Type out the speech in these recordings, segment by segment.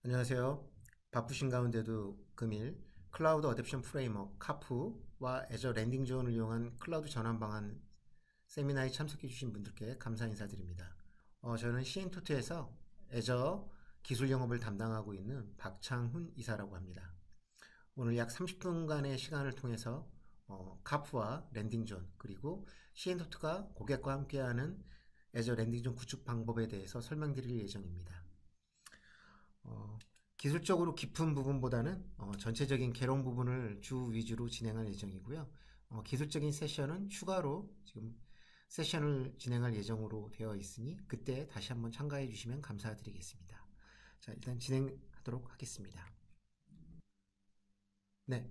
안녕하세요. 바쁘신 가운데도 금일 클라우드 어댑션 프레임워크 카프와 애저 랜딩 존을 이용한 클라우드 전환 방안 세미나에 참석해 주신 분들께 감사 인사드립니다. 저는 CN토트에서 애저 기술 영업을 담당하고 있는 박창훈 이사라고 합니다. 오늘 약 30분간의 시간을 통해서 카프와 랜딩 존 그리고 CN토트가 고객과 함께하는 애저 랜딩 존 구축 방법에 대해서 설명드릴 예정입니다. 기술적으로 깊은 부분보다는 전체적인 개론 부분을 주 위주로 진행할 예정이고요. 기술적인 세션은 추가로 지금 세션을 진행할 예정으로 되어 있으니 그때 다시 한번 참가해 주시면 감사드리겠습니다. 자, 일단 진행하도록 하겠습니다. 네,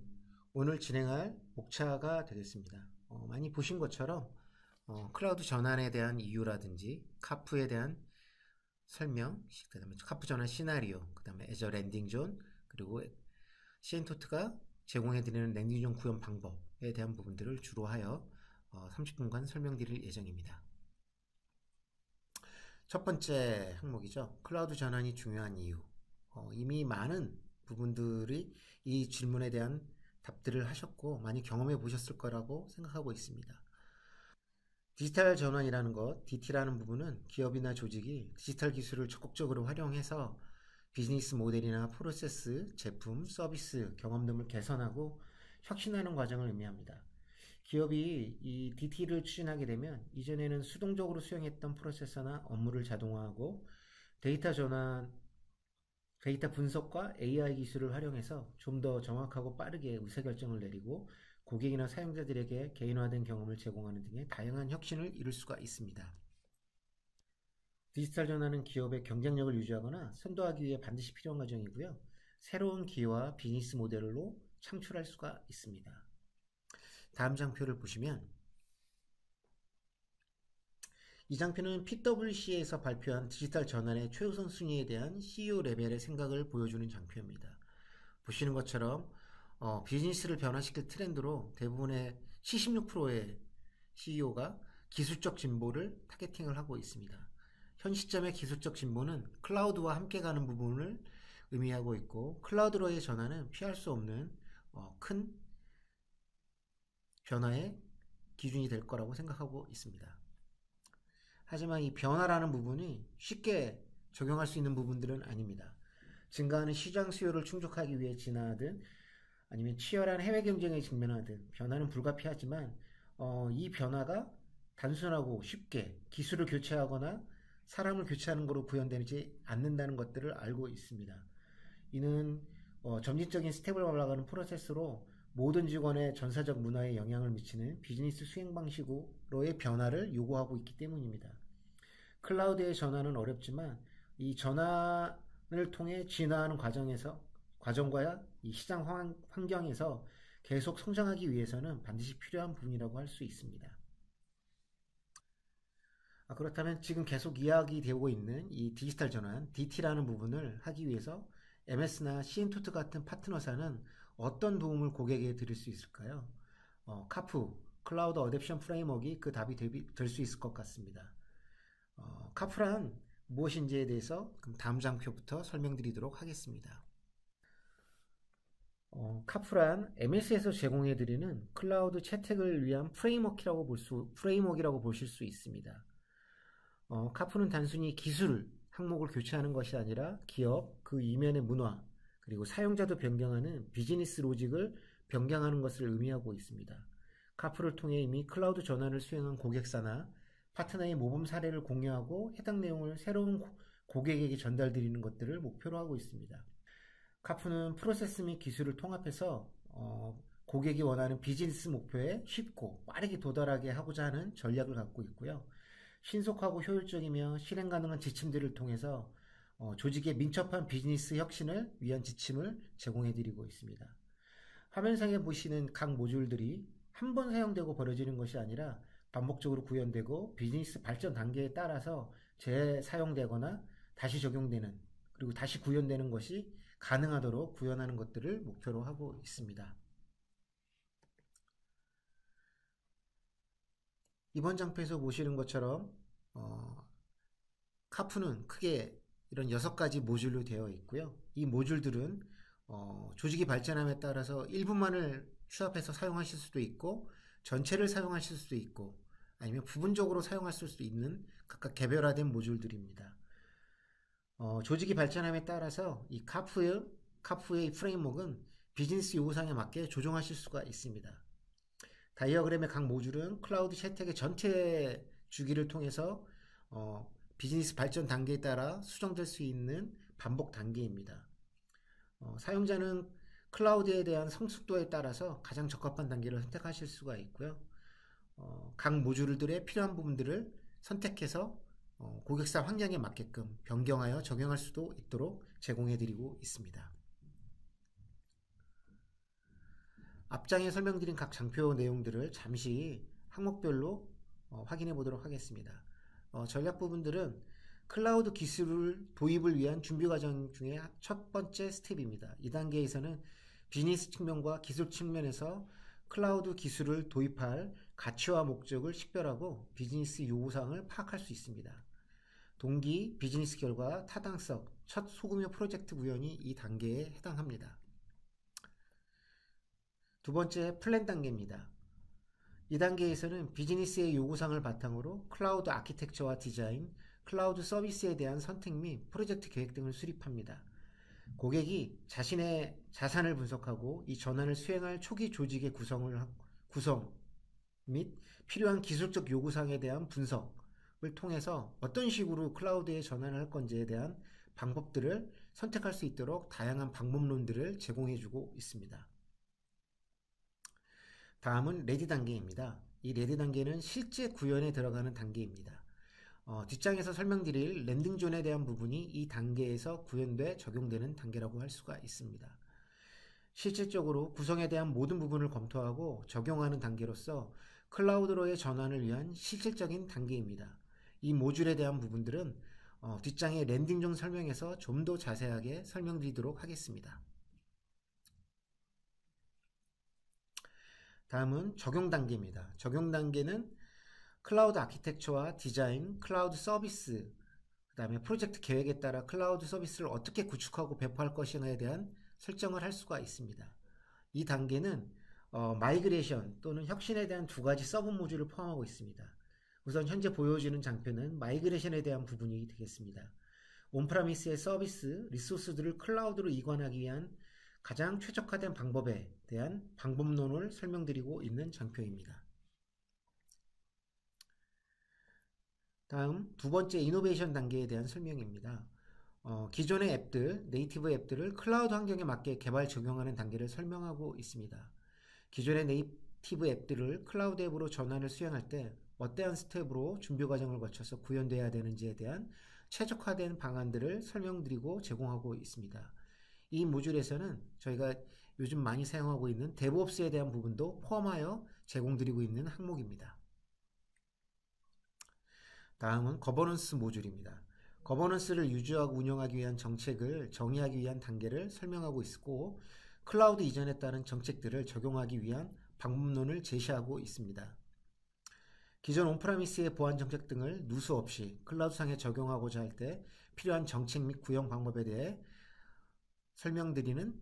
오늘 진행할 목차가 되겠습니다. 많이 보신 것처럼 클라우드 전환에 대한 이유라든지 카프에 대한 설명, 그 다음에 카프 전환 시나리오, 그 다음에 애저 랜딩 존, 그리고 CN토트가 제공해드리는 랜딩 존 구현 방법에 대한 부분들을 주로 하여 30분간 설명드릴 예정입니다. 첫 번째 항목이죠. 클라우드 전환이 중요한 이유. 이미 많은 부분들이 이 질문에 대한 답들을 하셨고 많이 경험해 보셨을 거라고 생각하고 있습니다. 디지털 전환이라는 것, DT라는 부분은 기업이나 조직이 디지털 기술을 적극적으로 활용해서 비즈니스 모델이나 프로세스, 제품, 서비스, 경험 등을 개선하고 혁신하는 과정을 의미합니다. 기업이 이 DT를 추진하게 되면 이전에는 수동적으로 수행했던 프로세서나 업무를 자동화하고 데이터 전환, 데이터 분석과 AI 기술을 활용해서 좀 더 정확하고 빠르게 의사결정을 내리고 고객이나 사용자들에게 개인화된 경험을 제공하는 등의 다양한 혁신을 이룰 수가 있습니다. 디지털 전환은 기업의 경쟁력을 유지하거나 선도하기 위해 반드시 필요한 과정이고요. 새로운 기회와 비즈니스 모델로 창출할 수가 있습니다. 다음 장표를 보시면 이 장표는 PwC에서 발표한 디지털 전환의 최우선 순위에 대한 CEO 레벨의 생각을 보여주는 장표입니다. 보시는 것처럼 비즈니스를 변화시킬 트렌드로 대부분의 76%의 CEO가 기술적 진보를 타겟팅을 하고 있습니다. 현 시점의 기술적 진보는 클라우드와 함께 가는 부분을 의미하고 있고 클라우드로의 전환은 피할 수 없는 큰 변화의 기준이 될 거라고 생각하고 있습니다. 하지만 이 변화라는 부분이 쉽게 적용할 수 있는 부분들은 아닙니다. 증가하는 시장 수요를 충족하기 위해 진화하든 아니면 치열한 해외 경쟁에 직면하든 변화는 불가피하지만 이 변화가 단순하고 쉽게 기술을 교체하거나 사람을 교체하는 것으로 구현되지 않는다는 것들을 알고 있습니다. 이는 점진적인 스텝을 올라가는 프로세스로 모든 직원의 전사적 문화에 영향을 미치는 비즈니스 수행 방식으로의 변화를 요구하고 있기 때문입니다. 클라우드의 전환은 어렵지만 이 전환을 통해 진화하는 과정과 이 시장 환경에서 계속 성장하기 위해서는 반드시 필요한 부분이라고 할 수 있습니다. 그렇다면 지금 계속 이야기되고 있는 이 디지털 전환, DT라는 부분을 하기 위해서 MS나 CN토트 같은 파트너사는 어떤 도움을 고객에게 드릴 수 있을까요? 카프, 클라우드 어댑션 프레임워크가 그 답이 될 수 있을 것 같습니다. 카프란 무엇인지에 대해서 다음 장표부터 설명드리도록 하겠습니다. 카프란 MS에서 제공해드리는 클라우드 채택을 위한 프레임워크라고 보실 수 있습니다. 카프는 단순히 기술 항목을 교체하는 것이 아니라 기업, 그 이면의 문화, 그리고 사용자도 변경하는 비즈니스 로직을 변경하는 것을 의미하고 있습니다. 카프를 통해 이미 클라우드 전환을 수행한 고객사나 파트너의 모범 사례를 공유하고 해당 내용을 새로운 고객에게 전달드리는 것들을 목표로 하고 있습니다. 카프는 프로세스 및 기술을 통합해서 고객이 원하는 비즈니스 목표에 쉽고 빠르게 도달하게 하고자 하는 전략을 갖고 있고요. 신속하고 효율적이며 실행 가능한 지침들을 통해서 조직의 민첩한 비즈니스 혁신을 위한 지침을 제공해드리고 있습니다. 화면상에 보시는 각 모듈들이 한 번 사용되고 버려지는 것이 아니라 반복적으로 구현되고 비즈니스 발전 단계에 따라서 재사용되거나 다시 적용되는 그리고 다시 구현되는 것이 가능하도록 구현하는 것들을 목표로 하고 있습니다. 이번 장표에서 보시는 것처럼 카프는 크게 이런 6가지 모듈로 되어 있고요. 이 모듈들은 조직이 발전함에 따라서 일부만을 취합해서 사용하실 수도 있고 전체를 사용하실 수도 있고 아니면 부분적으로 사용하실 수도 있는 각각 개별화된 모듈들입니다. 조직이 발전함에 따라서 이 카프의 프레임워크는 비즈니스 요구사항에 맞게 조정하실 수가 있습니다. 다이어그램의 각 모듈은 클라우드 채택의 전체 주기를 통해서 비즈니스 발전 단계에 따라 수정될 수 있는 반복 단계입니다. 사용자는 클라우드에 대한 성숙도에 따라서 가장 적합한 단계를 선택하실 수가 있고요. 각 모듈들의 필요한 부분들을 선택해서 고객사 환경에 맞게끔 변경하여 적용할 수도 있도록 제공해 드리고 있습니다. 앞장에 설명드린 각 장표 내용들을 잠시 항목별로 확인해 보도록 하겠습니다. 전략 부분들은 클라우드 기술을 도입을 위한 준비 과정 중에 첫 번째 스텝입니다. 이 단계에서는 비즈니스 측면과 기술 측면에서 클라우드 기술을 도입할 가치와 목적을 식별하고 비즈니스 요구사항을 파악할 수 있습니다. 동기, 비즈니스 결과, 타당성, 첫 소규모 프로젝트 구현이 이 단계에 해당합니다. 두 번째, 플랜 단계입니다. 이 단계에서는 비즈니스의 요구사항을 바탕으로 클라우드 아키텍처와 디자인, 클라우드 서비스에 대한 선택 및 프로젝트 계획 등을 수립합니다. 고객이 자신의 자산을 분석하고 이 전환을 수행할 초기 조직의 구성 및 필요한 기술적 요구사항에 대한 분석을 통해서 어떤 식으로 클라우드에 전환을 할 건지에 대한 방법들을 선택할 수 있도록 다양한 방법론들을 제공해주고 있습니다. 다음은 레디 단계입니다. 이 레디 단계는 실제 구현에 들어가는 단계입니다. 뒷장에서 설명드릴 랜딩존에 대한 부분이 이 단계에서 구현돼 적용되는 단계라고 할 수가 있습니다. 실질적으로 구성에 대한 모든 부분을 검토하고 적용하는 단계로서 클라우드로의 전환을 위한 실질적인 단계입니다. 이 모듈에 대한 부분들은 뒷장의 랜딩존 설명에서 좀 더 자세하게 설명드리도록 하겠습니다. 다음은 적용 단계입니다. 적용 단계는 클라우드 아키텍처와 디자인, 클라우드 서비스, 그 다음에 프로젝트 계획에 따라 클라우드 서비스를 어떻게 구축하고 배포할 것인가에 대한 설정을 할 수가 있습니다. 이 단계는 마이그레이션 또는 혁신에 대한 두 가지 서브 모듈을 포함하고 있습니다. 우선 현재 보여지는 장표는 마이그레이션에 대한 부분이 되겠습니다. 온프라미스의 서비스, 리소스들을 클라우드로 이관하기 위한 가장 최적화된 방법에 대한 방법론을 설명드리고 있는 장표입니다. 다음 두 번째 이노베이션 단계에 대한 설명입니다. 기존의 앱들, 네이티브 앱들을 클라우드 환경에 맞게 개발 적용하는 단계를 설명하고 있습니다. 기존의 네이티브 앱들을 클라우드 앱으로 전환을 수행할 때 어떠한 스텝으로 준비 과정을 거쳐서 구현되어야 되는지에 대한 최적화된 방안들을 설명드리고 제공하고 있습니다. 이 모듈에서는 저희가 요즘 많이 사용하고 있는 데브옵스에 대한 부분도 포함하여 제공드리고 있는 항목입니다. 다음은 거버넌스 모듈입니다. 거버넌스를 유지하고 운영하기 위한 정책을 정의하기 위한 단계를 설명하고 있고 클라우드 이전에 따른 정책들을 적용하기 위한 방법론을 제시하고 있습니다. 기존 온프라미스의 보안 정책 등을 누수 없이 클라우드상에 적용하고자 할 때 필요한 정책 및 구형 방법에 대해 설명드리는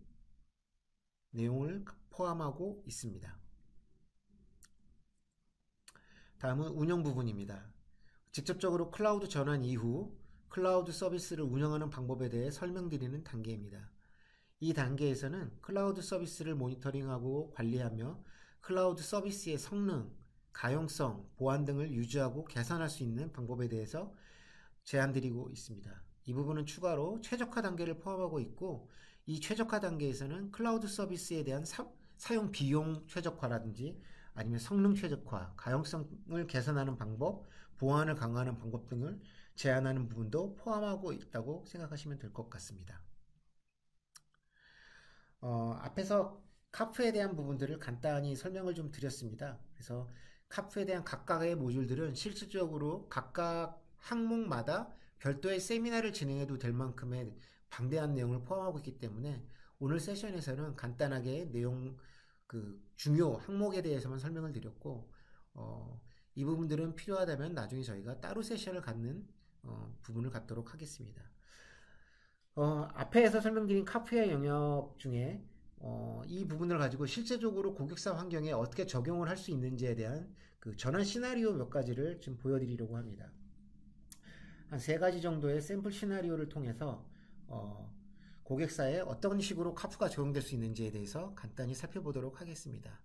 내용을 포함하고 있습니다. 다음은 운영 부분입니다. 직접적으로 클라우드 전환 이후 클라우드 서비스를 운영하는 방법에 대해 설명드리는 단계입니다. 이 단계에서는 클라우드 서비스를 모니터링하고 관리하며 클라우드 서비스의 성능, 가용성, 보안 등을 유지하고 개선할 수 있는 방법에 대해서 제안드리고 있습니다. 이 부분은 추가로 최적화 단계를 포함하고 있고 이 최적화 단계에서는 클라우드 서비스에 대한 사용 비용 최적화라든지 아니면 성능 최적화, 가용성을 개선하는 방법, 보안을 강화하는 방법 등을 제안하는 부분도 포함하고 있다고 생각하시면 될 것 같습니다. 앞에서 카프에 대한 부분들을 간단히 설명을 좀 드렸습니다. 그래서 카프에 대한 각각의 모듈들은 실질적으로 각각 항목마다 별도의 세미나를 진행해도 될 만큼의 방대한 내용을 포함하고 있기 때문에 오늘 세션에서는 간단하게 중요 항목에 대해서만 설명을 드렸고 이 부분들은 필요하다면 나중에 저희가 따로 세션을 갖는 부분을 갖도록 하겠습니다. 앞에서 설명드린 카프의 영역 중에 이 부분을 가지고 실제적으로 고객사 환경에 어떻게 적용을 할 수 있는지에 대한 그 전환 시나리오 몇 가지를 좀 보여드리려고 합니다. 한 세 가지 정도의 샘플 시나리오를 통해서 어, 고객사에 어떤 식으로 카프가 적용될 수 있는지에 대해서 간단히 살펴보도록 하겠습니다.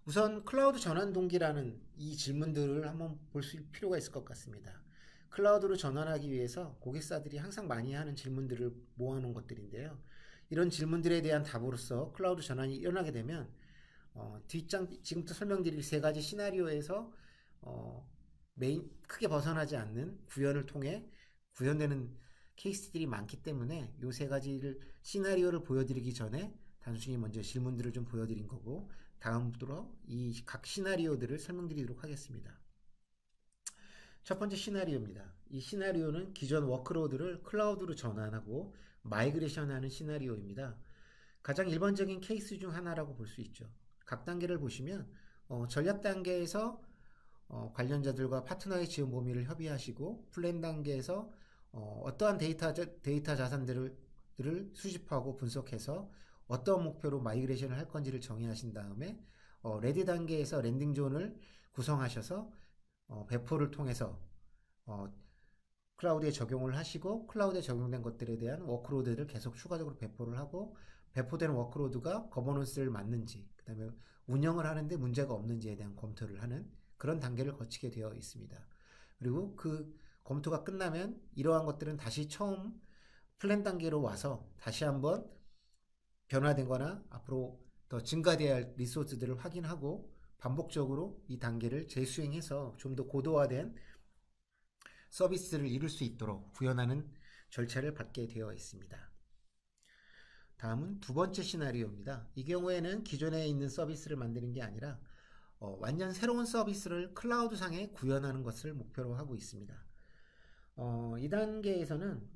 우선 클라우드 전환 동기라는 이 질문들을 한번 볼 필요가 있을 것 같습니다. 클라우드로 전환하기 위해서 고객사들이 항상 많이 하는 질문들을 모아놓은 것들인데요. 이런 질문들에 대한 답으로서 클라우드 전환이 일어나게 되면 뒷장 지금부터 설명드릴 세 가지 시나리오에서 크게 벗어나지 않는 구현을 통해 구현되는 케이스들이 많기 때문에 이 세 가지를 시나리오를 보여드리기 전에 단순히 먼저 질문들을 좀 보여드린 거고 다음으로 이 각 시나리오들을 설명드리도록 하겠습니다. 첫 번째 시나리오입니다. 이 시나리오는 기존 워크로드를 클라우드로 전환하고 마이그레이션하는 시나리오입니다. 가장 일반적인 케이스 중 하나라고 볼 수 있죠. 각 단계를 보시면 전략 단계에서 관련자들과 파트너의 지원 범위를 협의하시고 플랜 단계에서 어떠한 데이터 자산들을 수집하고 분석해서 어떤 목표로 마이그레이션을 할 건지를 정의하신 다음에 레디 단계에서 랜딩 존을 구성하셔서 배포를 통해서 클라우드에 적용을 하시고 클라우드에 적용된 것들에 대한 워크로드를 계속 추가적으로 배포를 하고 배포된 워크로드가 거버넌스를 맞는지 그 다음에 운영을 하는데 문제가 없는지에 대한 검토를 하는 그런 단계를 거치게 되어 있습니다. 그리고 그 검토가 끝나면 이러한 것들은 다시 처음 플랜 단계로 와서 다시 한번 변화된 거나 앞으로 더 증가되어야 할 리소스들을 확인하고 반복적으로 이 단계를 재수행해서 좀 더 고도화된 서비스를 이룰 수 있도록 구현하는 절차를 받게 되어 있습니다. 다음은 두 번째 시나리오입니다. 이 경우에는 기존에 있는 서비스를 만드는 게 아니라 완전 새로운 서비스를 클라우드상에 구현하는 것을 목표로 하고 있습니다. 이 단계에서는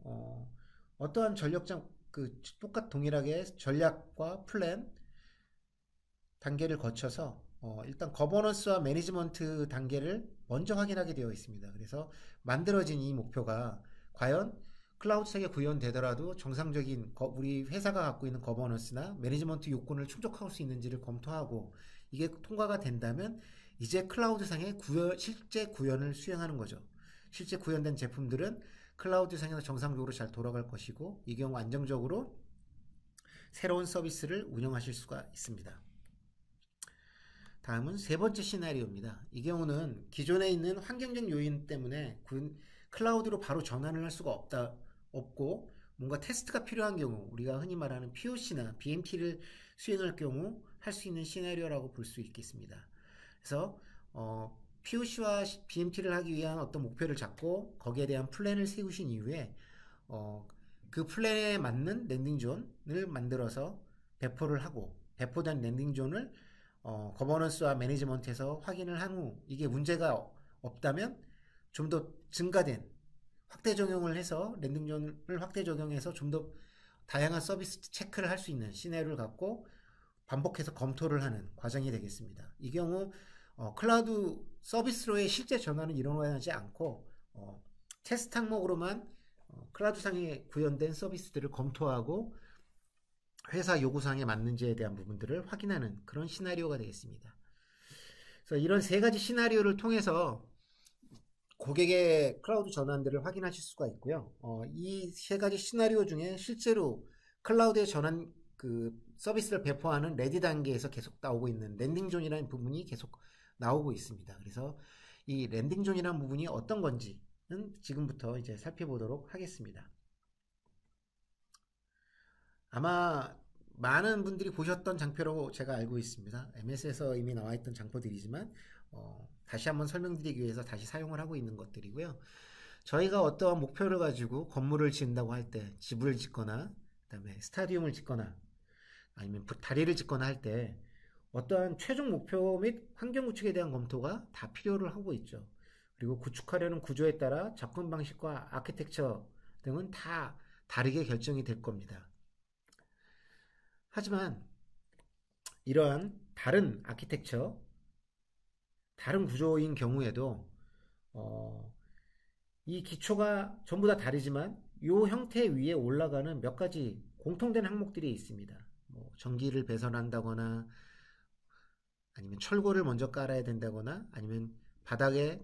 어떠한 동일하게 전략과 플랜 단계를 거쳐서 일단 거버넌스와 매니지먼트 단계를 먼저 확인하게 되어 있습니다. 그래서 만들어진 이 목표가 과연 클라우드상에 구현되더라도 정상적인 우리 회사가 갖고 있는 거버넌스나 매니지먼트 요건을 충족할 수 있는지를 검토하고 이게 통과가 된다면 이제 클라우드상에 실제 구현을 수행하는 거죠. 실제 구현된 제품들은 클라우드상에서 정상적으로 잘 돌아갈 것이고 이 경우 안정적으로 새로운 서비스를 운영하실 수가 있습니다. 다음은 세 번째 시나리오입니다. 이 경우는 기존에 있는 환경적 요인 때문에 클라우드로 바로 전환을 할 수가 없고 뭔가 테스트가 필요한 경우 우리가 흔히 말하는 POC나 BMT를 수행할 경우 할 수 있는 시나리오라고 볼 수 있겠습니다. 그래서 POC와 BMT를 하기 위한 어떤 목표를 잡고 거기에 대한 플랜을 세우신 이후에 그 플랜에 맞는 랜딩존을 만들어서 배포를 하고 배포된 랜딩존을 거버넌스와 매니지먼트에서 확인을 한 후 이게 문제가 없다면 좀 더 증가된 확대 적용을 해서 랜딩존을 확대 적용해서 좀 더 다양한 서비스 체크를 할 수 있는 시나리오를 갖고 반복해서 검토를 하는 과정이 되겠습니다. 이 경우 클라우드 서비스로의 실제 전환은 일어나지 않고 테스트 항목으로만 클라우드상에 구현된 서비스들을 검토하고 회사 요구사항에 맞는지에 대한 부분들을 확인하는 그런 시나리오가 되겠습니다. 그래서 이런 세 가지 시나리오를 통해서 고객의 클라우드 전환들을 확인하실 수가 있고요. 이 세 가지 시나리오 중에 실제로 클라우드에 전환 서비스를 배포하는 레디 단계에서 계속 나오고 있는 랜딩존이라는 부분이 계속 나오고 있습니다. 그래서 이 랜딩존이라는 부분이 어떤 건지는 지금부터 이제 살펴보도록 하겠습니다. 아마 많은 분들이 보셨던 장표라고 제가 알고 있습니다. MS에서 이미 나와 있던 장표들이지만 다시 한번 설명드리기 위해서 다시 사용을 하고 있는 것들이고요. 저희가 어떠한 목표를 가지고 건물을 지은다고 할 때 집을 짓거나 그다음에 스타디움을 짓거나 아니면 다리를 짓거나 할 때 어떠한 최종 목표 및 환경 구축에 대한 검토가 다 필요를 하고 있죠. 그리고 구축하려는 구조에 따라 접근 방식과 아키텍처 등은 다 다르게 결정이 될 겁니다. 하지만 이러한 다른 아키텍처, 다른 구조인 경우에도 이 기초가 전부 다 다르지만 이 형태 위에 올라가는 몇 가지 공통된 항목들이 있습니다. 뭐 전기를 배선한다거나 아니면 철골을 먼저 깔아야 된다거나 아니면 바닥에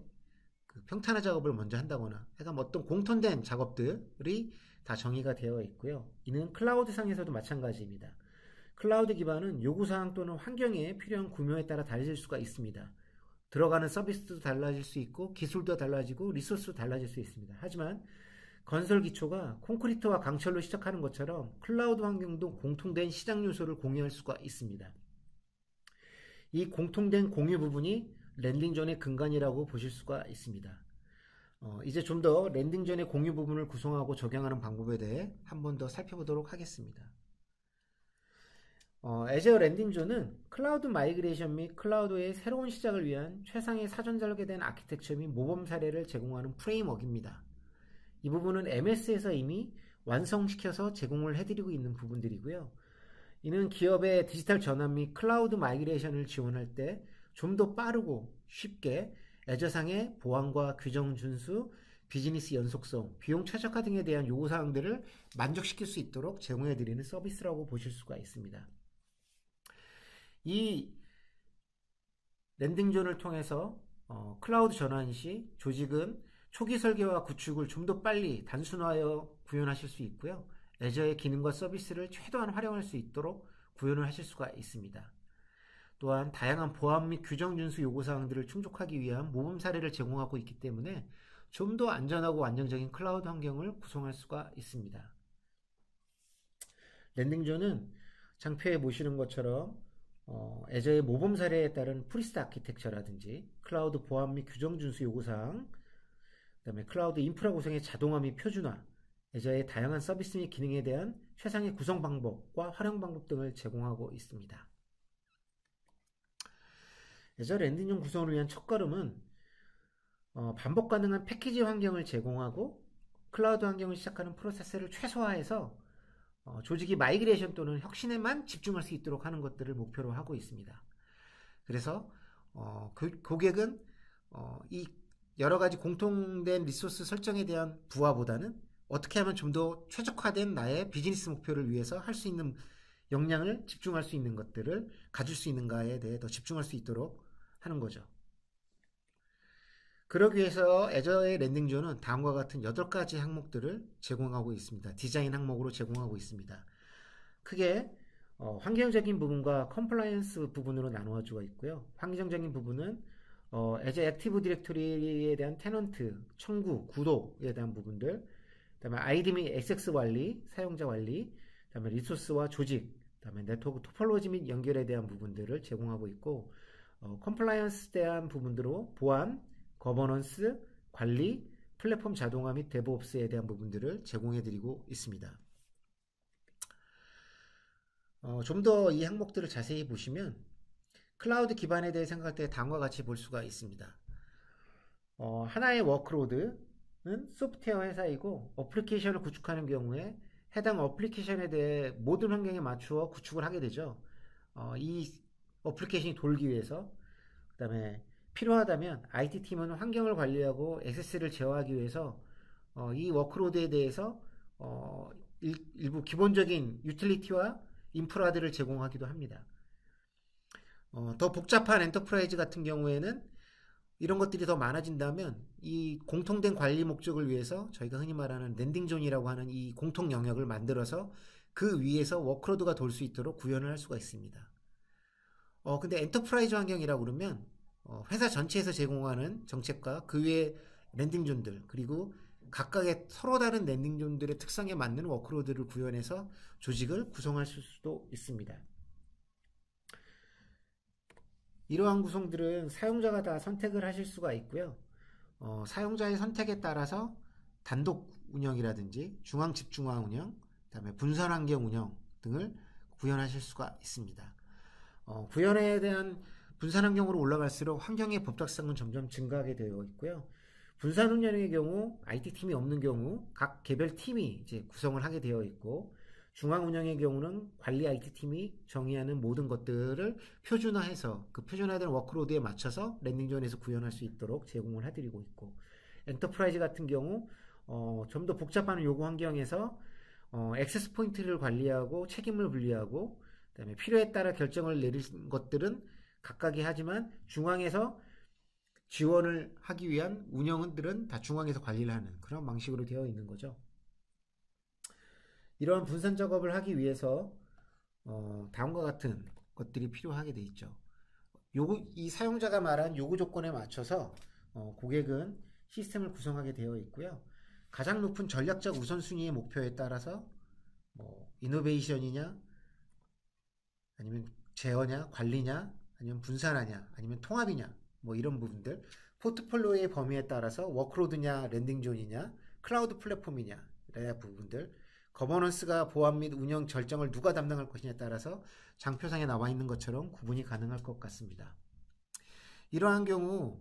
그 평탄화 작업을 먼저 한다거나 약간 어떤 공통된 작업들이 다 정의가 되어 있고요. 이는 클라우드 상에서도 마찬가지입니다. 클라우드 기반은 요구사항 또는 환경에 필요한 구조에 따라 달라질 수가 있습니다. 들어가는 서비스도 달라질 수 있고 기술도 달라지고 리소스도 달라질 수 있습니다. 하지만 건설 기초가 콘크리트와 강철로 시작하는 것처럼 클라우드 환경도 공통된 시장 요소를 공유할 수가 있습니다. 이 공통된 공유 부분이 랜딩존의 근간이라고 보실 수가 있습니다. 이제 좀 더 랜딩존의 공유 부분을 구성하고 적용하는 방법에 대해 한 번 더 살펴보도록 하겠습니다. 애저 랜딩존은 클라우드 마이그레이션 및 클라우드의 새로운 시작을 위한 최상의 사전 설계된 아키텍처 및 모범 사례를 제공하는 프레임워크입니다. 이 부분은 MS에서 이미 완성시켜서 제공을 해드리고 있는 부분들이고요. 이는 기업의 디지털 전환 및 클라우드 마이그레이션을 지원할 때 좀 더 빠르고 쉽게 애저상의 보안과 규정 준수, 비즈니스 연속성, 비용 최적화 등에 대한 요구사항들을 만족시킬 수 있도록 제공해드리는 서비스라고 보실 수가 있습니다. 이 랜딩존을 통해서 클라우드 전환 시 조직은 초기 설계와 구축을 좀 더 빨리 단순화하여 구현하실 수 있고요. 애저의 기능과 서비스를 최대한 활용할 수 있도록 구현을 하실 수가 있습니다. 또한 다양한 보안 및 규정 준수 요구사항들을 충족하기 위한 모범 사례를 제공하고 있기 때문에 좀 더 안전하고 안정적인 클라우드 환경을 구성할 수가 있습니다. 랜딩존은 장표에 보시는 것처럼 애저의 모범 사례에 따른 프리스트 아키텍처라든지 클라우드 보안 및 규정 준수 요구사항, 그다음에 클라우드 인프라 구성의 자동화 및 표준화, 애저의 다양한 서비스 및 기능에 대한 최상의 구성 방법과 활용 방법 등을 제공하고 있습니다. 애저 랜딩존 구성을 위한 첫걸음은 반복 가능한 패키지 환경을 제공하고 클라우드 환경을 시작하는 프로세스를 최소화해서 조직이 마이그레이션 또는 혁신에만 집중할 수 있도록 하는 것들을 목표로 하고 있습니다. 그래서 고객은 이 여러 가지 공통된 리소스 설정에 대한 부하보다는 어떻게 하면 좀 더 최적화된 나의 비즈니스 목표를 위해서 할 수 있는 역량을 집중할 수 있는 것들을 가질 수 있는가에 대해 더 집중할 수 있도록 하는 거죠. 그러기 위해서 애저의 랜딩존은 다음과 같은 8가지 항목들을 제공하고 있습니다. 디자인 항목으로 제공하고 있습니다. 크게 환경적인 부분과 컴플라이언스 부분으로 나누어지고 있고요. 환경적인 부분은 애저 액티브 디렉토리에 대한 테넌트, 청구, 구독에 대한 부분들, 그다음에 아이디 및 액세스 관리, 사용자 관리, 그다음에 리소스와 조직, 그다음에 네트워크 토폴로지 및 연결에 대한 부분들을 제공하고 있고, 컴플라이언스에 대한 부분들로 보안, 거버넌스, 관리, 플랫폼 자동화 및 데브옵스에 대한 부분들을 제공해드리고 있습니다. 좀 더 이 항목들을 자세히 보시면 클라우드 기반에 대해 생각할 때 다음과 같이 볼 수가 있습니다. 하나의 워크로드는 소프트웨어 회사이고 어플리케이션을 구축하는 경우에 해당 어플리케이션에 대해 모든 환경에 맞추어 구축을 하게 되죠. 이 어플리케이션이 돌기 위해서, 그 다음에 필요하다면 IT팀은 환경을 관리하고 액세스를 제어하기 위해서 이 워크로드에 대해서 일부 기본적인 유틸리티와 인프라들을 제공하기도 합니다. 더 복잡한 엔터프라이즈 같은 경우에는 이런 것들이 더 많아진다면 이 공통된 관리 목적을 위해서 저희가 흔히 말하는 랜딩존이라고 하는 이 공통 영역을 만들어서 그 위에서 워크로드가 돌 수 있도록 구현을 할 수가 있습니다. 근데 엔터프라이즈 환경이라고 그러면 회사 전체에서 제공하는 정책과 그 외의 랜딩존들, 그리고 각각의 서로 다른 랜딩존들의 특성에 맞는 워크로드를 구현해서 조직을 구성할 수도 있습니다. 이러한 구성들은 사용자가 다 선택을 하실 수가 있고요. 사용자의 선택에 따라서 단독 운영이라든지 중앙 집중화 운영, 그다음에 분산 환경 운영 등을 구현하실 수가 있습니다. 구현에 대한 분산 환경으로 올라갈수록 환경의 복잡성은 점점 증가하게 되어 있고요. 분산 운영의 경우 IT팀이 없는 경우 각 개별 팀이 이제 구성을 하게 되어 있고, 중앙 운영의 경우는 관리 IT팀이 정의하는 모든 것들을 표준화해서 그 표준화된 워크로드에 맞춰서 랜딩존에서 구현할 수 있도록 제공을 해드리고 있고, 엔터프라이즈 같은 경우 좀 더 복잡한 요구 환경에서 액세스 포인트를 관리하고 책임을 분리하고 그다음에 필요에 따라 결정을 내릴 것들은 각각이 하지만 중앙에서 지원을 하기 위한 운영들은 다 중앙에서 관리를 하는 그런 방식으로 되어 있는 거죠. 이런 분산 작업을 하기 위해서 다음과 같은 것들이 필요하게 돼 있죠. 이 사용자가 말한 요구 조건에 맞춰서 고객은 시스템을 구성하게 되어 있고요. 가장 높은 전략적 우선순위의 목표에 따라서 뭐 이노베이션이냐 아니면 제어냐 관리냐 아니면 분산하냐 아니면 통합이냐 뭐 이런 부분들 포트폴리오의 범위에 따라서 워크로드냐 랜딩존이냐 클라우드 플랫폼이냐 이런 부분들 거버넌스가 보안 및 운영 결정을 누가 담당할 것이냐에 따라서 장표상에 나와 있는 것처럼 구분이 가능할 것 같습니다. 이러한 경우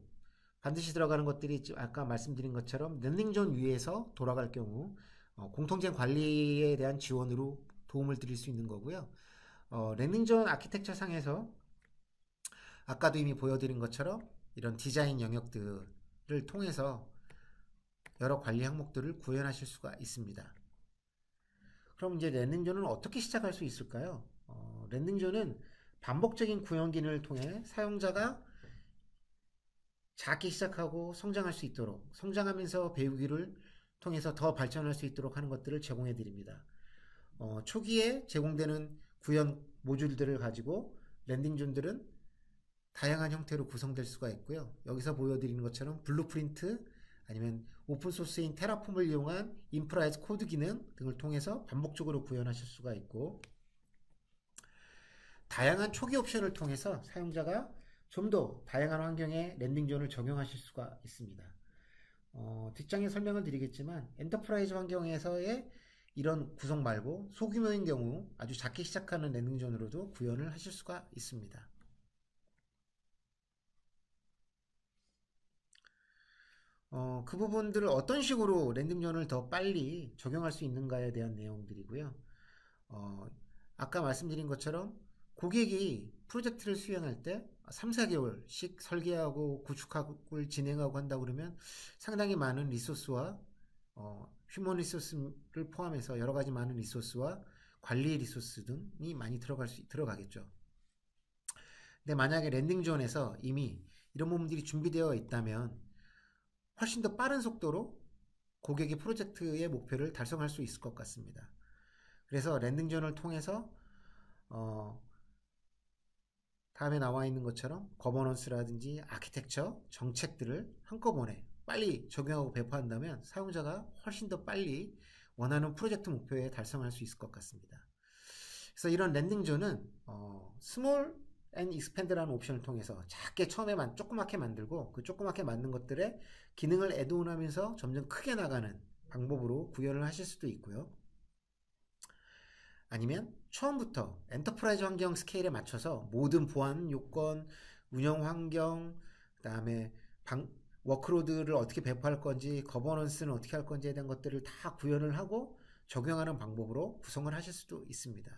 반드시 들어가는 것들이 아까 말씀드린 것처럼 랜딩존 위에서 돌아갈 경우 공통된 관리에 대한 지원으로 도움을 드릴 수 있는 거고요. 랜딩존 아키텍처 상에서 아까도 이미 보여드린 것처럼 이런 디자인 영역들을 통해서 여러 관리 항목들을 구현하실 수가 있습니다. 그럼 이제 랜딩존은 어떻게 시작할 수 있을까요? 랜딩존은 반복적인 구현 기능을 통해 사용자가 작게 시작하고 성장할 수 있도록 성장하면서 배우기를 통해서 더 발전할 수 있도록 하는 것들을 제공해 드립니다. 초기에 제공되는 구현 모듈들을 가지고 랜딩존들은 다양한 형태로 구성될 수가 있고요. 여기서 보여드리는 것처럼 블루프린트 아니면 오픈소스인 테라폼을 이용한 인프라에서 코드 기능 등을 통해서 반복적으로 구현하실 수가 있고 다양한 초기 옵션을 통해서 사용자가 좀 더 다양한 환경에 랜딩존을 적용하실 수가 있습니다. 뒷장에 설명을 드리겠지만 엔터프라이즈 환경에서의 이런 구성 말고 소규모인 경우 아주 작게 시작하는 랜딩존으로도 구현을 하실 수가 있습니다. 그 부분들을 어떤 식으로 랜딩존을 더 빨리 적용할 수 있는가에 대한 내용들이고요. 아까 말씀드린 것처럼 고객이 프로젝트를 수행할 때 3, 4개월씩 설계하고 구축을 진행하고 한다 그러면 상당히 많은 리소스와 휴먼 리소스를 포함해서 여러 가지 많은 리소스와 관리 리소스 등이 많이 들어가겠죠. 근데 만약에 랜딩존에서 이미 이런 부분들이 준비되어 있다면 훨씬 더 빠른 속도로 고객의 프로젝트의 목표를 달성할 수 있을 것 같습니다. 그래서 랜딩존을 통해서 다음에 나와 있는 것처럼 거버넌스라든지 아키텍처, 정책들을 한꺼번에 빨리 적용하고 배포한다면 사용자가 훨씬 더 빨리 원하는 프로젝트 목표에 달성할 수 있을 것 같습니다. 그래서 이런 랜딩존은 스몰 앤 익스펜드라는 옵션을 통해서 작게 처음에 조그맣게 만들고 그 조그맣게 만든 것들의 기능을 애드온하면서 점점 크게 나가는 방법으로 구현을 하실 수도 있고요. 아니면 처음부터 엔터프라이즈 환경 스케일에 맞춰서 모든 보안 요건, 운영 환경, 그 다음에 워크로드를 어떻게 배포할 건지, 거버넌스는 어떻게 할 건지에 대한 것들을 다 구현을 하고 적용하는 방법으로 구성을 하실 수도 있습니다.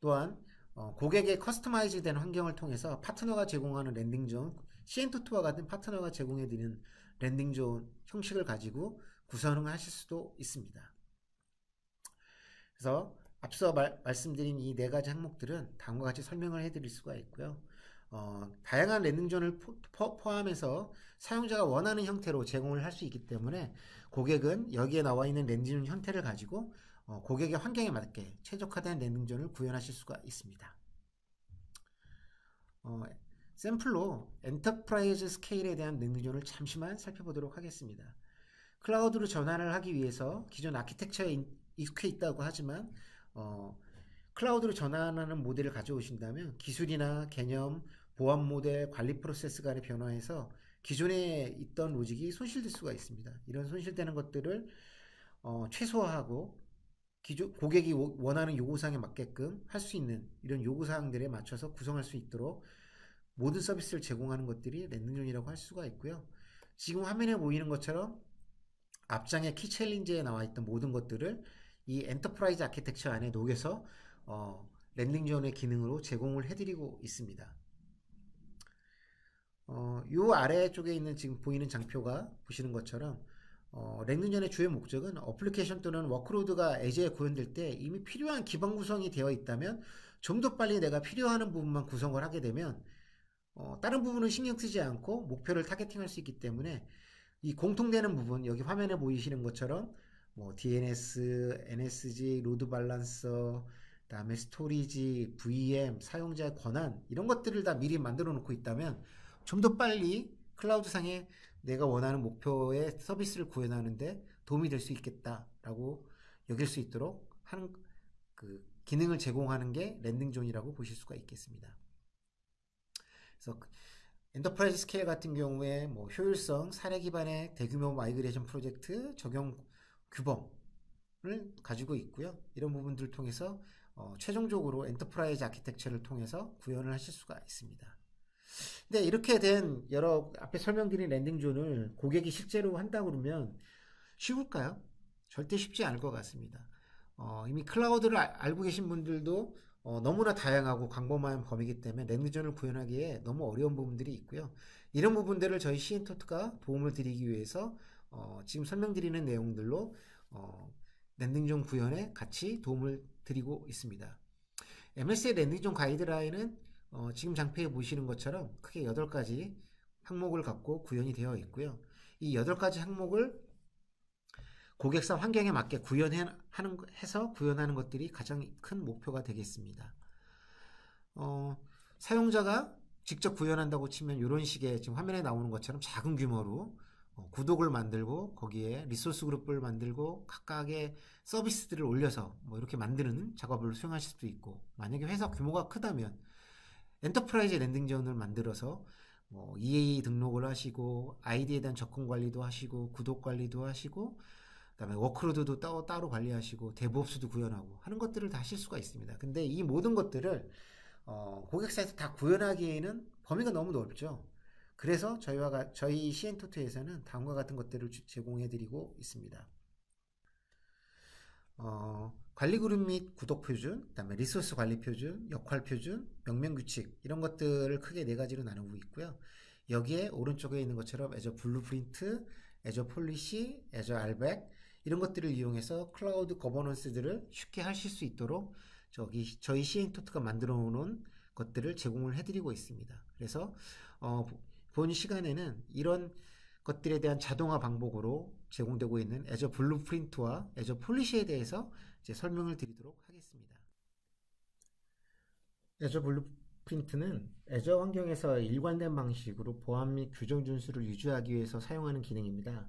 또한 고객의 커스터마이즈 된 환경을 통해서 파트너가 제공하는 랜딩존, CN2T와 같은 파트너가 제공해드리는 랜딩존 형식을 가지고 구성을 하실 수도 있습니다. 그래서 앞서 말씀드린 이 네 가지 항목들은 다음과 같이 설명을 해드릴 수가 있고요. 다양한 랜딩존을 포함해서 사용자가 원하는 형태로 제공을 할 수 있기 때문에 고객은 여기에 나와 있는 랜딩존 형태를 가지고 고객의 환경에 맞게 최적화된 랜딩존을 구현하실 수가 있습니다. 샘플로 엔터프라이즈 스케일에 대한 랜딩존을 잠시만 살펴보도록 하겠습니다. 클라우드로 전환을 하기 위해서 기존 아키텍처에 익숙해 있다고 하지만 클라우드로 전환하는 모델을 가져오신다면 기술이나 개념, 보안 모델, 관리 프로세스 간의 변화에서 기존에 있던 로직이 손실될 수가 있습니다. 이런 손실되는 것들을 최소화하고 고객이 원하는 요구사항에 맞게끔 할 수 있는 이런 요구사항들에 맞춰서 구성할 수 있도록 모든 서비스를 제공하는 것들이 랜딩존이라고 할 수가 있고요. 지금 화면에 보이는 것처럼 앞장의 키 챌린지에 나와 있던 모든 것들을 이 엔터프라이즈 아키텍처 안에 녹여서 랜딩존의 기능으로 제공을 해드리고 있습니다. 요 아래 쪽에 있는 지금 보이는 장표가 보시는 것처럼 랭등전의 주요 목적은 어플리케이션 또는 워크로드가 에즈에 구현될 때 이미 필요한 기반 구성이 되어 있다면 좀 더 빨리 내가 필요한 부분만 구성을 하게 되면 다른 부분은 신경 쓰지 않고 목표를 타겟팅할 수 있기 때문에 이 공통되는 부분, 여기 화면에 보이시는 것처럼 뭐 DNS, NSG, 로드 밸런서, 그다음에 스토리지, VM, 사용자의 권한 이런 것들을 다 미리 만들어 놓고 있다면 좀 더 빨리 클라우드상에 내가 원하는 목표의 서비스를 구현하는데 도움이 될 수 있겠다라고 여길 수 있도록 하는 그 기능을 제공하는 게 랜딩존이라고 보실 수가 있겠습니다. 그래서 엔터프라이즈 스케일 같은 경우에 뭐 효율성, 사례 기반의 대규모 마이그레이션 프로젝트 적용 규범을 가지고 있고요. 이런 부분들을 통해서 최종적으로 엔터프라이즈 아키텍처를 통해서 구현을 하실 수가 있습니다. 근데 이렇게 된 여러 앞에 설명드린 랜딩존을 고객이 실제로 한다 그러면 쉬울까요? 절대 쉽지 않을 것 같습니다. 이미 클라우드를 알고 계신 분들도 너무나 다양하고 광범위한 범위이기 때문에 랜딩존을 구현하기에 너무 어려운 부분들이 있고요. 이런 부분들을 저희 CN토트가 도움을 드리기 위해서 지금 설명드리는 내용들로 랜딩존 구현에 같이 도움을 드리고 있습니다. MS의 랜딩존 가이드라인은 지금 장표에 보시는 것처럼 크게 8가지 항목을 갖고 구현이 되어 있고요. 이 8가지 항목을 고객사 환경에 맞게 해서 구현하는 것들이 가장 큰 목표가 되겠습니다. 사용자가 직접 구현한다고 치면 이런 식의 지금 화면에 나오는 것처럼 작은 규모로 구독을 만들고 거기에 리소스 그룹을 만들고 각각의 서비스들을 올려서 뭐 이렇게 만드는 작업을 수행하실 수도 있고, 만약에 회사 규모가 크다면 엔터프라이즈 랜딩존을 만들어서 EA 등록을 하시고 아이디에 대한 접근 관리도 하시고 구독 관리도 하시고 그다음에 워크로드도 따로 관리하시고 데브옵스도 구현하고 하는 것들을 다 하실 수가 있습니다. 근데 이 모든 것들을 고객사에서 다 구현하기에는 범위가 너무 넓죠. 그래서 저희 CN토트에서는 다음과 같은 것들을 제공해드리고 있습니다. 관리 그룹 및 구독 표준, 그다음에 리소스 관리 표준, 역할 표준, 명령 규칙 이런 것들을 크게 4가지로 나누고 있고요. 여기에 오른쪽에 있는 것처럼 애저 블루프린트, 애저 폴리시, 애저 알백 이런 것들을 이용해서 클라우드 거버넌스들을 쉽게 하실 수 있도록 저희 CN토트가 만들어 놓은 것들을 제공을 해드리고 있습니다. 그래서 본 시간에는 이런 것들에 대한 자동화 방법으로 제공되고 있는 애저 블루프린트와 애저 폴리시에 대해서 이제 설명을 드리도록 하겠습니다. 애저 블루프린트는 애저 환경에서 일관된 방식으로 보안 및 규정 준수를 유지하기 위해서 사용하는 기능입니다.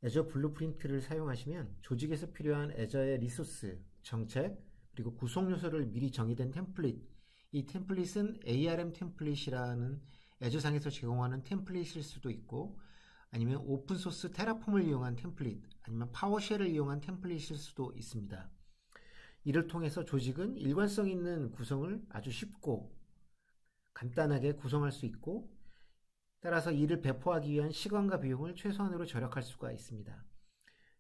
애저 블루프린트를 사용하시면 조직에서 필요한 애저의 리소스, 정책, 그리고 구성 요소를 미리 정의된 템플릿, 이 템플릿은 ARM 템플릿이라는 애저상에서 제공하는 템플릿일 수도 있고, 아니면 오픈소스 테라폼을 이용한 템플릿, 아니면 파워쉘을 이용한 템플릿일 수도 있습니다. 이를 통해서 조직은 일관성 있는 구성을 아주 쉽고 간단하게 구성할 수 있고, 따라서 이를 배포하기 위한 시간과 비용을 최소한으로 절약할 수가 있습니다.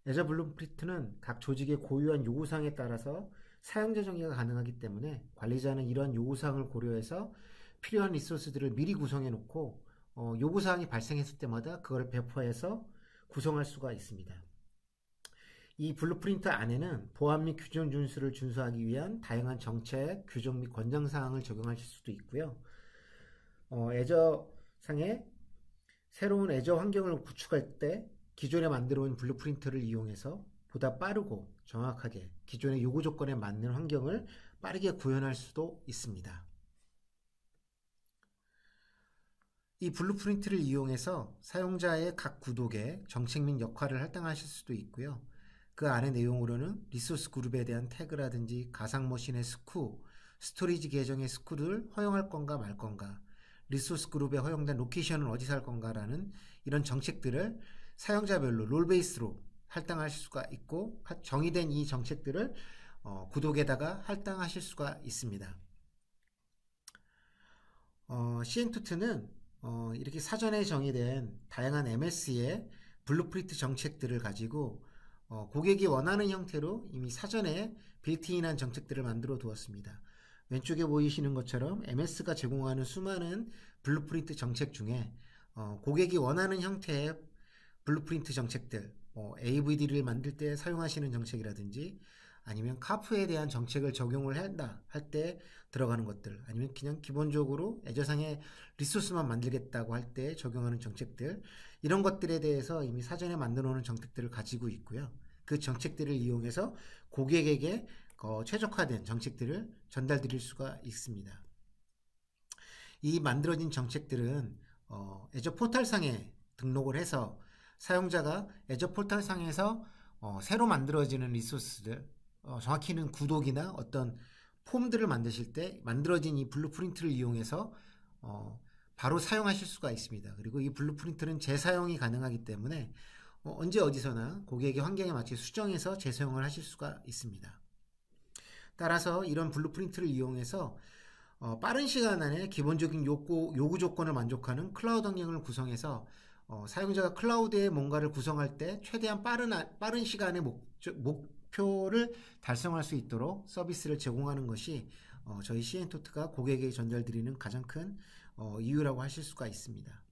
애저 블루프린트는 각 조직의 고유한 요구사항에 따라서 사용자 정의가 가능하기 때문에 관리자는 이러한 요구사항을 고려해서 필요한 리소스들을 미리 구성해 놓고 요구사항이 발생했을 때마다 그걸 배포해서 구성할 수가 있습니다. 이 블루프린트 안에는 보안 및 규정 준수를 준수하기 위한 다양한 정책, 규정 및 권장사항을 적용하실 수도 있고요. 애저상에 새로운 애저 환경을 구축할 때 기존에 만들어 온 블루프린트를 이용해서 보다 빠르고 정확하게 기존의 요구 조건에 맞는 환경을 빠르게 구현할 수도 있습니다. 이 블루프린트를 이용해서 사용자의 각 구독에 정책 및 역할을 할당하실 수도 있고요. 그 안의 내용으로는 리소스 그룹에 대한 태그라든지 가상머신의 스쿠, 스토리지 계정의 스쿠를 허용할 건가 말 건가, 리소스 그룹에 허용된 로케이션은 어디서 할 건가라는 이런 정책들을 사용자별로 롤베이스로 할당하실 수가 있고, 정의된 이 정책들을 구독에다가 할당하실 수가 있습니다. CN토트는 이렇게 사전에 정의된 다양한 MS의 블루프린트 정책들을 가지고 고객이 원하는 형태로 이미 사전에 빌트인한 정책들을 만들어 두었습니다. 왼쪽에 보이시는 것처럼 MS가 제공하는 수많은 블루프린트 정책 중에 고객이 원하는 형태의 블루프린트 정책들, AVD를 만들 때 사용하시는 정책이라든지 아니면 카프에 대한 정책을 적용을 한다 할 때 들어가는 것들, 아니면 그냥 기본적으로 애저상의 리소스만 만들겠다고 할 때 적용하는 정책들, 이런 것들에 대해서 이미 사전에 만들어 놓은 정책들을 가지고 있고요. 그 정책들을 이용해서 고객에게 최적화된 정책들을 전달 드릴 수가 있습니다. 이 만들어진 정책들은 애저 포털상에 등록을 해서 사용자가 애저 포털상에서 새로 만들어지는 리소스들, 정확히는 구독이나 어떤 폼들을 만드실 때 만들어진 이 블루프린트를 이용해서 바로 사용하실 수가 있습니다. 그리고 이 블루프린트는 재사용이 가능하기 때문에 언제 어디서나 고객의 환경에 맞게 수정해서 재사용을 하실 수가 있습니다. 따라서 이런 블루프린트를 이용해서 빠른 시간 안에 기본적인 요구 조건을 만족하는 클라우드 환경을 구성해서 사용자가 클라우드에 뭔가를 구성할 때 최대한 빠른 시간에 목표를 달성할 수 있도록 서비스를 제공하는 것이 저희 CN토트가 고객에게 전달드리는 가장 큰 이유라고 하실 수가 있습니다.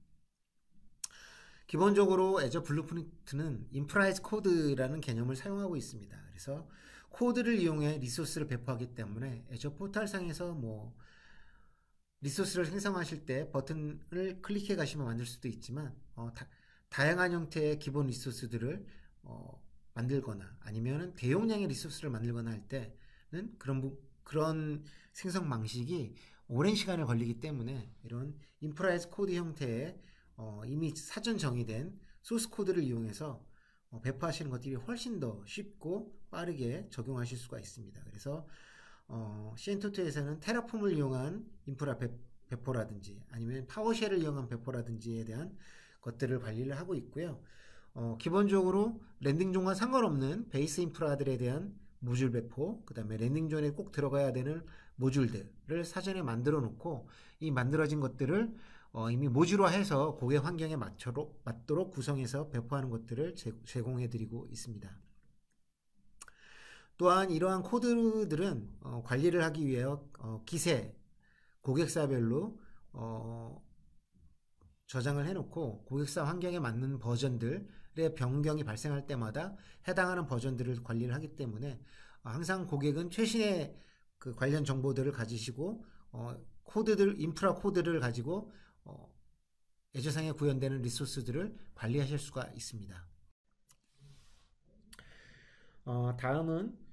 기본적으로 애저 블루프린트는 인프라이즈 코드라는 개념을 사용하고 있습니다. 그래서 코드를 이용해 리소스를 배포하기 때문에 애저 포털상에서 리소스를 생성하실 때 버튼을 클릭해 가시면 만들 수도 있지만 다양한 형태의 기본 리소스들을 만들거나 아니면 대용량의 리소스를 만들거나 할 때는 그런 생성 방식이 오랜 시간을 걸리기 때문에 이런 인프라이즈 코드 형태의 이미 사전 정의된 소스 코드를 이용해서 배포하시는 것들이 훨씬 더 쉽고 빠르게 적용하실 수가 있습니다. 그래서 CN토트에서는 테라폼을 이용한 인프라 배포라든지 아니면 파워쉘을 이용한 배포라든지에 대한 것들을 관리를 하고 있고요. 기본적으로 랜딩존과 상관없는 베이스 인프라들에 대한 모듈 배포, 그 다음에 랜딩존에 꼭 들어가야 되는 모듈들을 사전에 만들어 놓고 이 만들어진 것들을 이미 모듈화해서 고객 환경에 맞도록 구성해서 배포하는 것들을 제공해 드리고 있습니다. 또한 이러한 코드들은 관리를 하기 위해 기세, 고객사별로 저장을 해놓고 고객사 환경에 맞는 버전들의 변경이 발생할 때마다 해당하는 버전들을 관리를 하기 때문에 항상 고객은 최신의 그 관련 정보들을 가지시고 인프라 코드를 가지고 애저상에 구현되는 리소스들을 관리하실 수가 있습니다. 다음은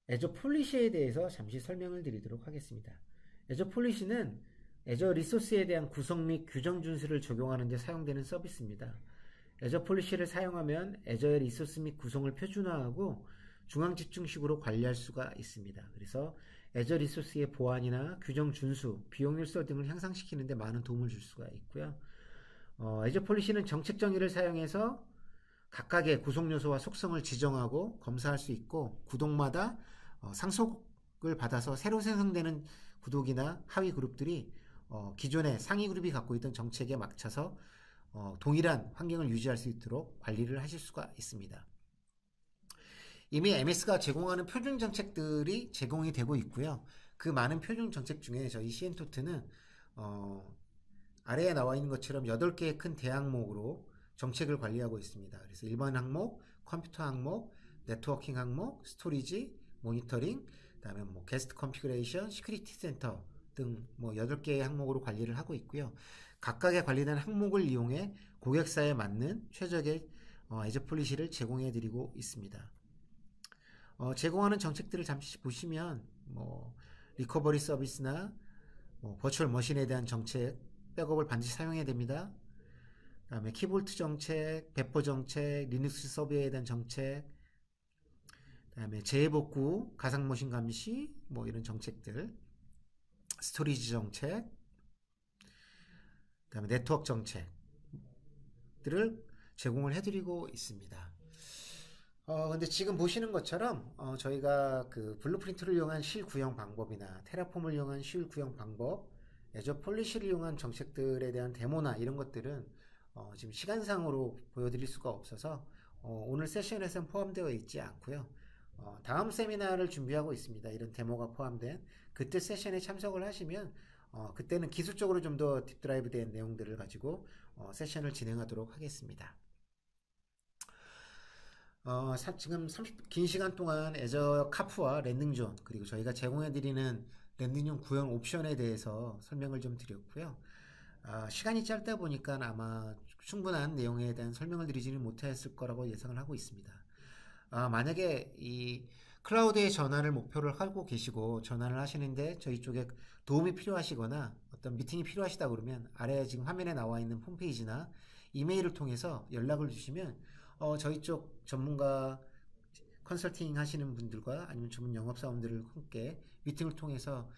애저 폴리시에 대해서 잠시 설명을 드리도록 하겠습니다. 애저 폴리시는 애저 리소스에 대한 구성 및 규정 준수를 적용하는 데 사용되는 서비스입니다. 애저 폴리시를 사용하면 애저의 리소스 및 구성을 표준화하고 중앙 집중식으로 관리할 수가 있습니다. 그래서 애저 리소스의 보안이나 규정 준수, 비용 일서 등을 향상시키는 데 많은 도움을 줄 수가 있고요. 애저 폴리시는 정책 정의를 사용해서 각각의 구성 요소와 속성을 지정하고 검사할 수 있고 구독마다 상속을 받아서 새로 생성되는 구독이나 하위 그룹들이 기존의 상위 그룹이 갖고 있던 정책에 맞춰서 동일한 환경을 유지할 수 있도록 관리를 하실 수가 있습니다. 이미 MS가 제공하는 표준 정책들이 제공이 되고 있고요. 그 많은 표준 정책 중에 저희 CN토트는 아래에 나와 있는 것처럼 8개의 큰 대항목으로 정책을 관리하고 있습니다. 그래서 일반 항목, 컴퓨터 항목, 네트워킹 항목, 스토리지, 모니터링, 그다음에 게스트 컨피그레이션, 시큐리티 센터 등 8개의 항목으로 관리를 하고 있고요. 각각의 관리된 항목을 이용해 고객사에 맞는 최적의 애저 폴리시를 제공해 드리고 있습니다. 제공하는 정책들을 잠시 보시면 리커버리 서비스나 버추얼 머신에 대한 정책, 백업을 반드시 사용해야 됩니다. 그 다음에 키볼트 정책, 배포 정책, 리눅스 서버에 대한 정책, 그 다음에 재해복구, 가상머신 감시, 이런 정책들, 스토리지 정책, 그 다음에 네트워크 정책들을 제공을 해드리고 있습니다. 근데 지금 보시는 것처럼 저희가 그 블루프린트를 이용한 실 구형 방법이나 테라폼을 이용한 실 구형 방법, 애저 폴리시를 이용한 정책들에 대한 데모나 이런 것들은 지금 시간상으로 보여드릴 수가 없어서 오늘 세션에서는 포함되어 있지 않고요. 다음 세미나를 준비하고 있습니다. 이런 데모가 포함된 그때 세션에 참석을 하시면 그때는 기술적으로 좀 더 딥드라이브 된 내용들을 가지고 세션을 진행하도록 하겠습니다. 지금 긴 시간 동안 애저 카프와 랜딩존, 그리고 저희가 제공해드리는 랜딩존 구현 옵션에 대해서 설명을 좀 드렸고요. 시간이 짧다 보니까 아마 충분한 내용에 대한 설명을 드리지는 못했을 거라고 예상을 하고 있습니다. 만약에 이 클라우드의 전환을 목표를 하고 계시고 전환을 하시는데 저희 쪽에 도움이 필요하시거나 어떤 미팅이 필요하시다 그러면 아래 지금 화면에 나와 있는 홈페이지나 이메일을 통해서 연락을 주시면 저희 쪽 전문가 컨설팅 하시는 분들과 아니면 전문 영업사원들을 함께 미팅을 통해서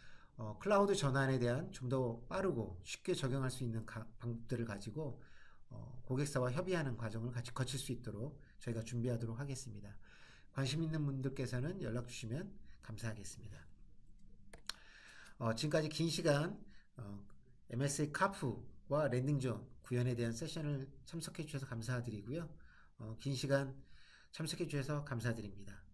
클라우드 전환에 대한 좀 더 빠르고 쉽게 적용할 수 있는 방법들을 가지고 고객사와 협의하는 과정을 같이 거칠 수 있도록 저희가 준비하도록 하겠습니다. 관심 있는 분들께서는 연락 주시면 감사하겠습니다. 지금까지 긴 시간 MSA 카프와 랜딩존 구현에 대한 세션을 참석해 주셔서 감사드리고요. 긴 시간 참석해 주셔서 감사드립니다.